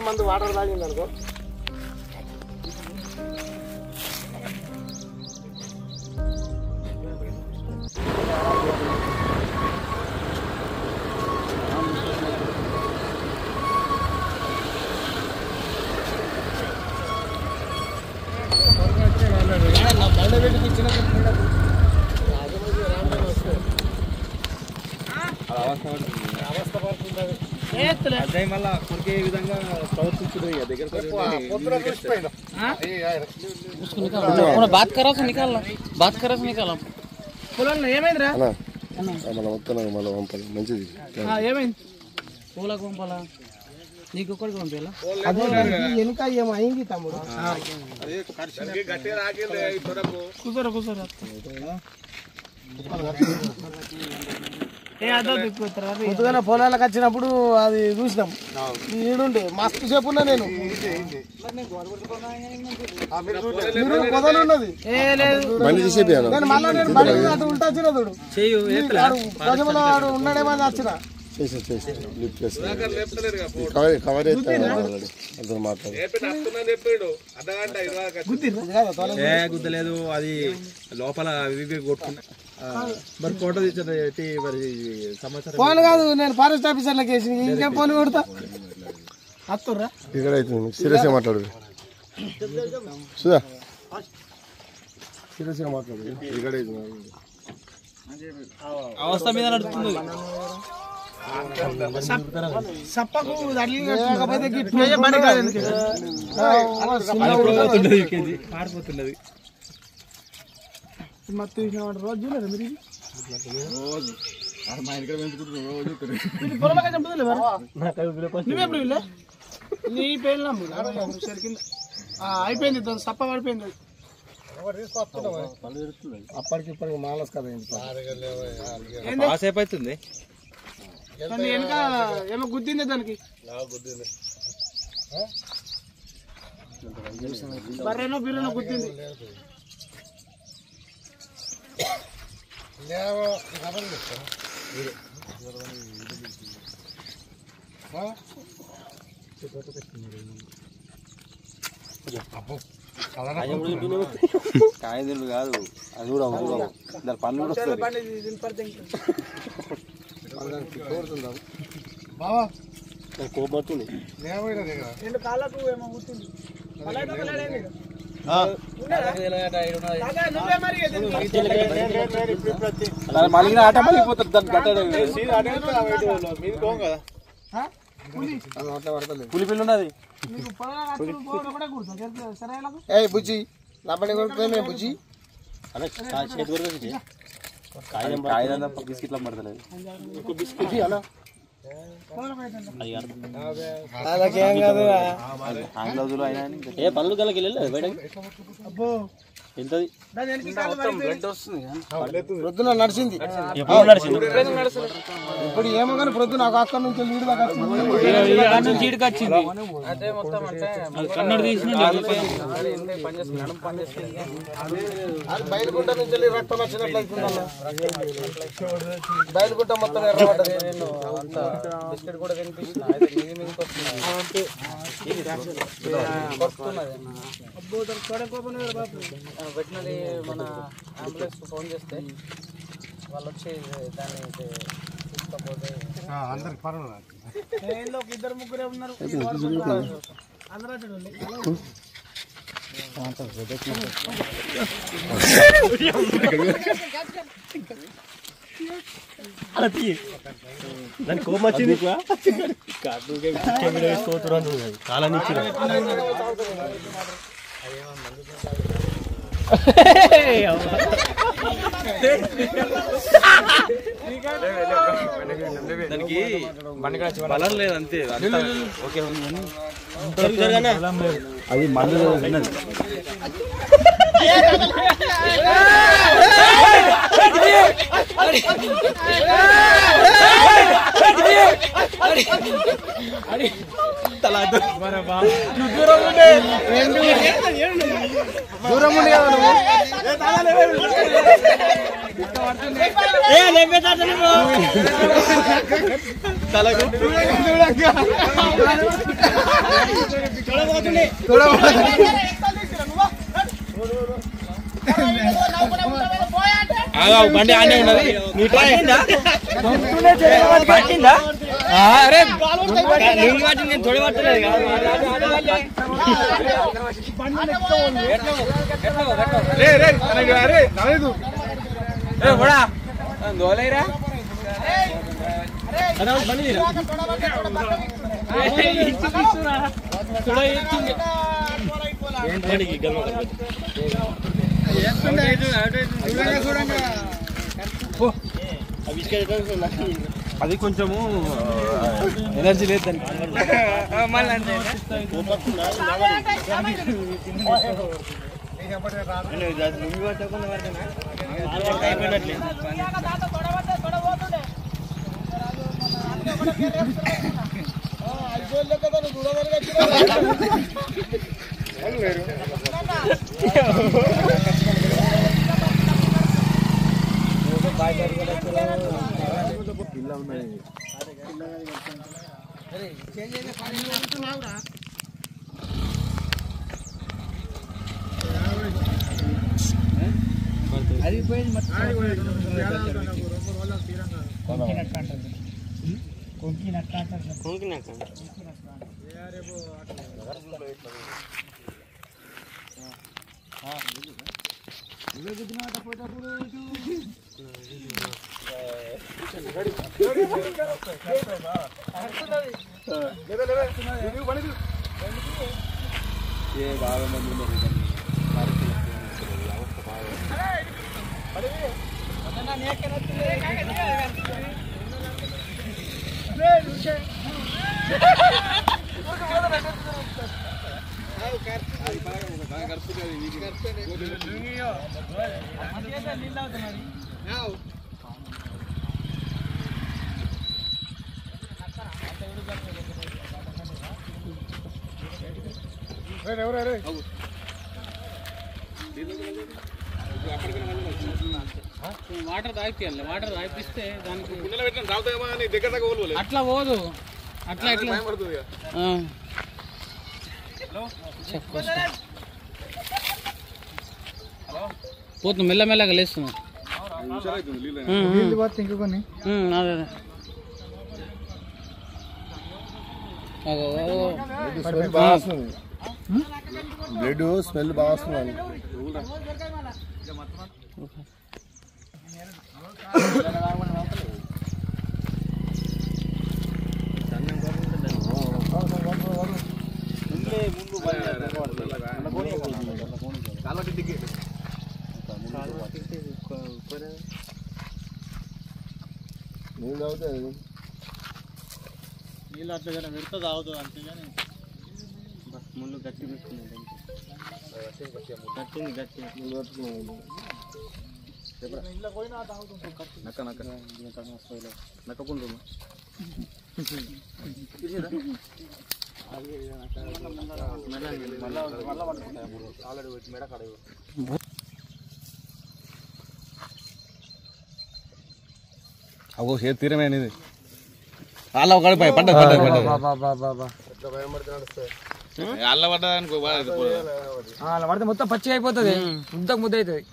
మందు వాటర్ తాగింది అనుకో మళ్ళా కొరికే విధంగా ప్రవర్తించదు దగ్గర ఏమైందిరా మంచిది ఏమైంది పూలకు పంపాలా నీకు ఒక్కడికి పంపేలా వెనుక ఏమైంది తమ్ముడు కూర్చోరా కూర్చోరా పొద్దుగా పొలాలకు వచ్చినప్పుడు అది చూసినాం ఈడుండే మస్తు సేపు ఉన్నా నేను పొదలున్నది నేను మళ్ళీ నేను బయట అటు ఉల్టా వచ్చిన చూడు గజముల వాడు ఉన్నాడేమో వచ్చిన గుద్దలేదు అది లోపల కొట్టుకున్నా మరి ఫోటో తెచ్చారు మరి సమాచారం ఫోన్ కాదు నేను ఫారెస్ట్ ఆఫీసర్లకు వేసి ఇంకేం ఫోన్ కొడతా అత్తుర్రా ఇక్కడ సీరియస్గా మాట్లాడు సుధా సీరియస్గా మాట్లాడు ఇక్కడ అవస్థ మీద నడుస్తుంది సప్పకు మారిపోతున్నది మత్తు రోజు చూడలేదు మీరు నువ్వెప్పుడు వెళ్ళా నీ పేరు అయిపోయింది సప్ప పడిపోయింది అప్పటికి ఇప్పటికి మాలస్ కదా సేపు అవుతుంది వెనక ఏమో గుద్దింది దానికి బర్రెనో బిర్రెనో గుద్దింది కాయలు కాదు అది కూడా దాని పనులు కూడా కోపడుతుంది రెండు కాళ్ళకు ఏమో గుర్తుంది మళ్ళీ ఆట మళ్ళీపోతుంది దాన్ని కట్టడం పులి పిల్లి ఉన్నది బుజ్జి లబ్బడి కొడుకునే బుజ్జి కాయదంతా బిస్కెట్లా పడతలేదు అలా అలాగేం కాదు ఏ పనులు కలకి వెళ్ళలేదు బయటకి ఎంతది ప్రొద్దున నడిచింది ఇప్పుడు ఏమో కానీ ప్రొద్దున నాకు అక్కడ నుంచి లీడ్ వచ్చింది బయలుగుంట నుంచి రక్తం వచ్చినట్లయితే బయలుగుంట మొత్తం ఎర్రబడ్డది బిస్కెట్ కూడా వెటనరీ మన అంబులెన్స్ ఫోన్ చేస్తే వాళ్ళు వచ్చి దాన్ని తీసుకపోతే అందరికి పర్వాలేదు ఇద్దరు ముగ్గురే ఉన్నారు అందరూ దాని కోపం వచ్చింది కాలాన్ని దానికి బలం లేదు అంతే అది మందు దూరం ఉండే బండి ఆనే ఉన్నది పట్టిందా అరే తొడి పట్టలేదు దోలేరా అది కొంచెము ఎనర్జీ లేదు బాగా మంది వాటర్ తాగిపియాలి వాటర్ తాగిపిస్తే దానికి అట్లా పోదు అట్లా ఎట్లా పోతుంది మెల్లమెల్లగా లేస్తుంది బ్లడ్ స్మెల్ బాగా వస్తుంది నీళ్ళు తాగుతాయి నీళ్ళు అట్లా కానీ పెడితే తాగుతుంది అంతేగాని ముళ్ళు గట్టి తీసుకున్నాడు గట్టింది గట్టి ముళ్ళు పట్టుకున్నాడు నక్క నక్క నక్కకుండా అగో చేతి తీరమే అనేది అలా ఒక పడ్డది అల్ల పడ్డదనుకో అలా పడితే మొత్తం పచ్చిగా అయిపోతుంది ముద్దకు ముద్ద అవుతుంది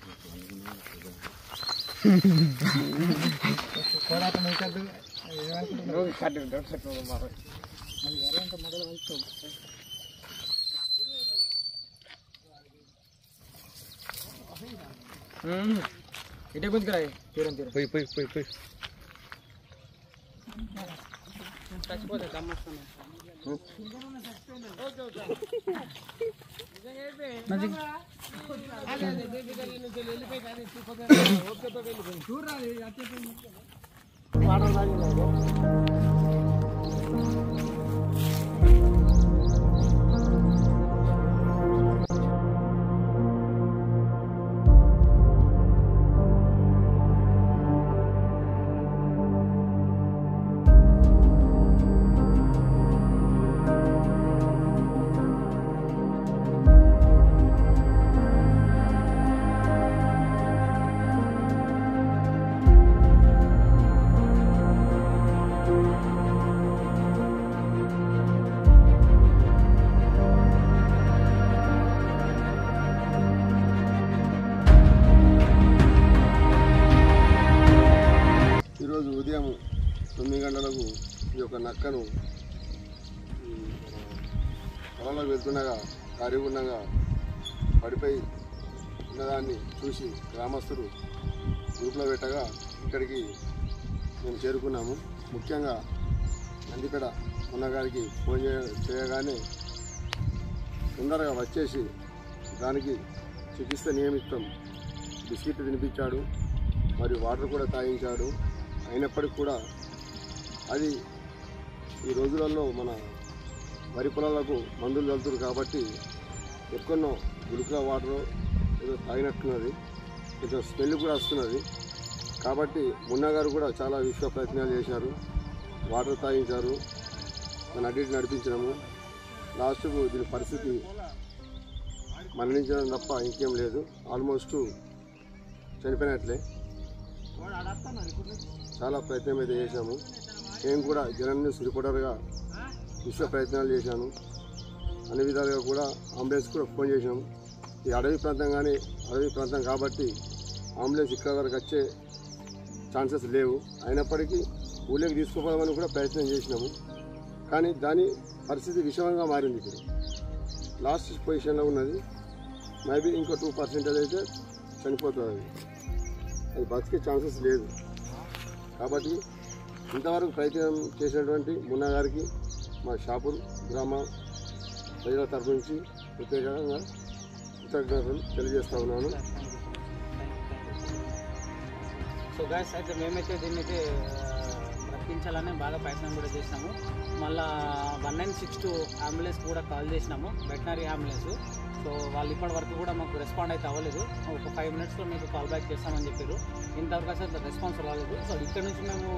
ఇటే గుంజుకురా తీరం తీరం పోయి పోయి పోయి పోయి చచ్చిపోతుంది దమ్మస్తాను 9 గంటలకు ఈ యొక్క నక్కను పొలంలోకి వెళ్తుండగా కారిగుండంగా పడిపోయి ఉన్నదాన్ని చూసి గ్రామస్తులు గ్రూప్లో పెట్టగా ఇక్కడికి మేము చేరుకున్నాము. ముఖ్యంగా నందిపేట ఉన్నగారికి ఫోన్ చేయగానే తొందరగా వచ్చేసి దానికి చికిత్స నియమితం బిస్కెట్ తినిపించాడు, మరియు వాటర్ కూడా తాగించాడు. అయినప్పటికీ కూడా అది ఈ రోజులలో మన వరి పొలాలకు మందులు చల్లుతారు కాబట్టి ఎక్కడో గులుకుల వాటర్ ఏదో తాగినట్టున్నది, కొంచెం స్మెల్ కూడా వస్తున్నది. కాబట్టి మున్నగారు కూడా చాలా విశ్వ ప్రయత్నాలు చేశారు, వాటర్ తాగించారు, మన అడ్డిటి నడిపించడము. లాస్ట్కు దీని పరిస్థితి మరణించడం తప్ప ఇంకేం లేదు. ఆల్మోస్ట్ చనిపోయినట్లే. చాలా ప్రయత్నం అయితే చేశాము. నేను కూడా జనం న్యూస్ రిపోర్టర్గా విశ్వ ప్రయత్నాలు చేశాను. అన్ని విధాలుగా కూడా అంబులెన్స్ కూడా ఫోన్ చేశాము. ఈ అడవి ప్రాంతం కాబట్టి అంబులెన్స్ ఇక్కడ వరకు వచ్చే ఛాన్సెస్ లేవు. అయినప్పటికీ ఊళ్ళోకి తీసుకుపోదామని కూడా ప్రయత్నం చేసినాము. కానీ దాని పరిస్థితి విషమంగా మారింది. ఇప్పుడు లాస్ట్ పొజిషన్లో ఉన్నది. మేబీ ఇంకో 2% అయితే చనిపోతుంది. అది బతికే ఛాన్సెస్ లేదు. కాబట్టి ఇంతవరకు ప్రయత్నం చేసినటువంటి మున్నా గారికి మా షాపూర్ గ్రామ ప్రజల తరఫు నుంచి ప్రత్యేకంగా కృతజ్ఞతలు తెలియజేస్తా ఉన్నాను. సో గాయస్, అయితే మేమైతే దీన్నైతే రప్పించాలని బాగా ప్రయత్నం కూడా చేసినాము. మళ్ళీ 1962 అంబులెన్స్ కూడా కాల్ చేసినాము, వెటనరీ అంబులెన్స్. సో వాళ్ళు ఇప్పటి వరకు కూడా మాకు రెస్పాండ్ అయితే అవ్వలేదు. ఒక 5 మినిట్స్లో మీకు కాల్ బ్యాక్ చేస్తామని చెప్పారు. ఇంతవరకు అసలు రెస్పాన్స్ రాలేదు. సో ఇక్కడ నుంచి మేము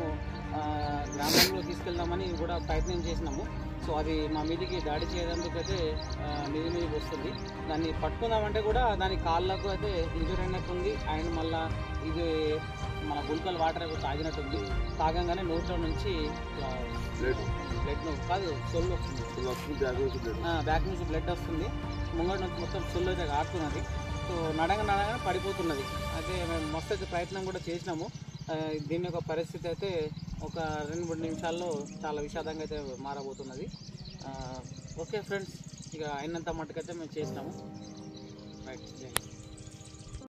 గ్రామంలో తీసుకెళ్దామని కూడా ప్రయత్నం చేసినాము. సో అది మా మీదికి దాడి చేయడానికి అయితే మీదికి వస్తుంది. దాన్ని పట్టుకుందామంటే కూడా దాని కాళ్ళకు అయితే ఇంజూర్ అయినట్టుంది. అండ్ మళ్ళీ ఇది మన గుల్కల్ వాటర్ తాగినట్టుంది. తాగంగానే నోట్లో నుంచి బ్లడ్ కాదు సొల్లు వస్తుంది, బ్యాక్ నుంచి బ్లడ్ వస్తుంది. ముంగటి నుంచి మొత్తం సొల్లు అయితే ఆడుతున్నది. సో నడగా పడిపోతున్నది. అయితే మేము మస్తు అయితే ప్రయత్నం కూడా చేసినాము. దీని యొక్క పరిస్థితి అయితే ఒక 2-3 నిమిషాల్లో చాలా విషాదంగా అయితే మారబోతున్నది. ఓకే ఫ్రెండ్స్, ఇక అయినంత మట్టుకైతే మేము చేసినాము. రైట్.